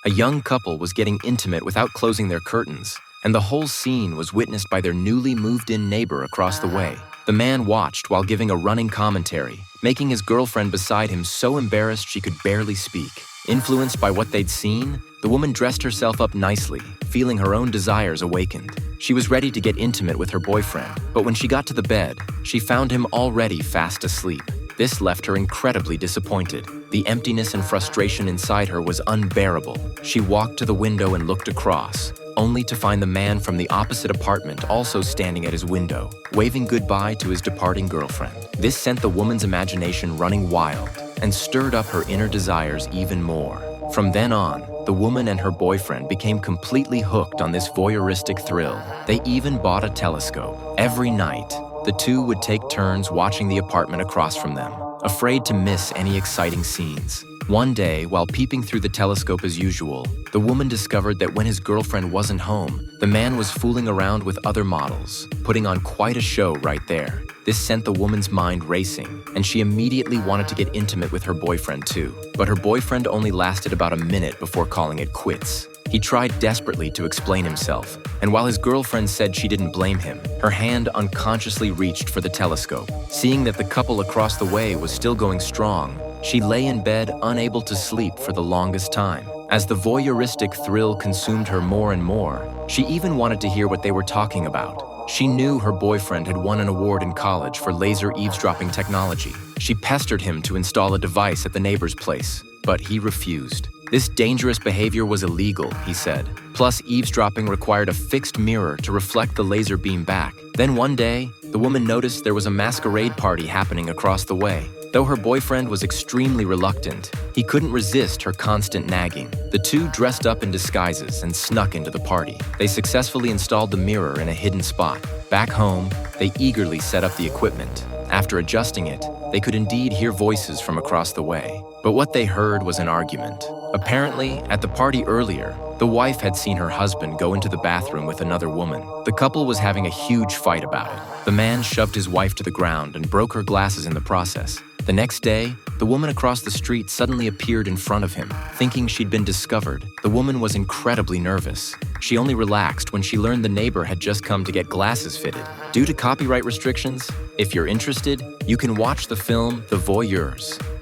A young couple was getting intimate without closing their curtains, and the whole scene was witnessed by their newly moved-in neighbor across the way. The man watched while giving a running commentary, making his girlfriend beside him so embarrassed she could barely speak. Influenced by what they'd seen, the woman dressed herself up nicely, feeling her own desires awakened. She was ready to get intimate with her boyfriend, but when she got to the bed, she found him already fast asleep. This left her incredibly disappointed. The emptiness and frustration inside her was unbearable. She walked to the window and looked across, only to find the man from the opposite apartment also standing at his window, waving goodbye to his departing girlfriend. This sent the woman's imagination running wild and stirred up her inner desires even more. From then on, the woman and her boyfriend became completely hooked on this voyeuristic thrill. They even bought a telescope. Every night, the two would take turns watching the apartment across from them, afraid to miss any exciting scenes. One day, while peeping through the telescope as usual, the woman discovered that when his girlfriend wasn't home, the man was fooling around with other models, putting on quite a show right there. This sent the woman's mind racing, and she immediately wanted to get intimate with her boyfriend too. But her boyfriend only lasted about a minute before calling it quits. He tried desperately to explain himself, and while his girlfriend said she didn't blame him, her hand unconsciously reached for the telescope. Seeing that the couple across the way was still going strong, she lay in bed unable to sleep for the longest time. As the voyeuristic thrill consumed her more and more, she even wanted to hear what they were talking about. She knew her boyfriend had won an award in college for laser eavesdropping technology. She pestered him to install a device at the neighbor's place, but he refused. This dangerous behavior was illegal, he said. Plus, eavesdropping required a fixed mirror to reflect the laser beam back. Then one day, the woman noticed there was a masquerade party happening across the way. Though her boyfriend was extremely reluctant, he couldn't resist her constant nagging. The two dressed up in disguises and snuck into the party. They successfully installed the mirror in a hidden spot. Back home, they eagerly set up the equipment. After adjusting it, they could indeed hear voices from across the way. But what they heard was an argument. Apparently, at the party earlier, the wife had seen her husband go into the bathroom with another woman. The couple was having a huge fight about it. The man shoved his wife to the ground and broke her glasses in the process. The next day, the woman across the street suddenly appeared in front of him. Thinking she'd been discovered, the woman was incredibly nervous. She only relaxed when she learned the neighbor had just come to get glasses fitted. Due to copyright restrictions, if you're interested, you can watch the film The Voyeurs.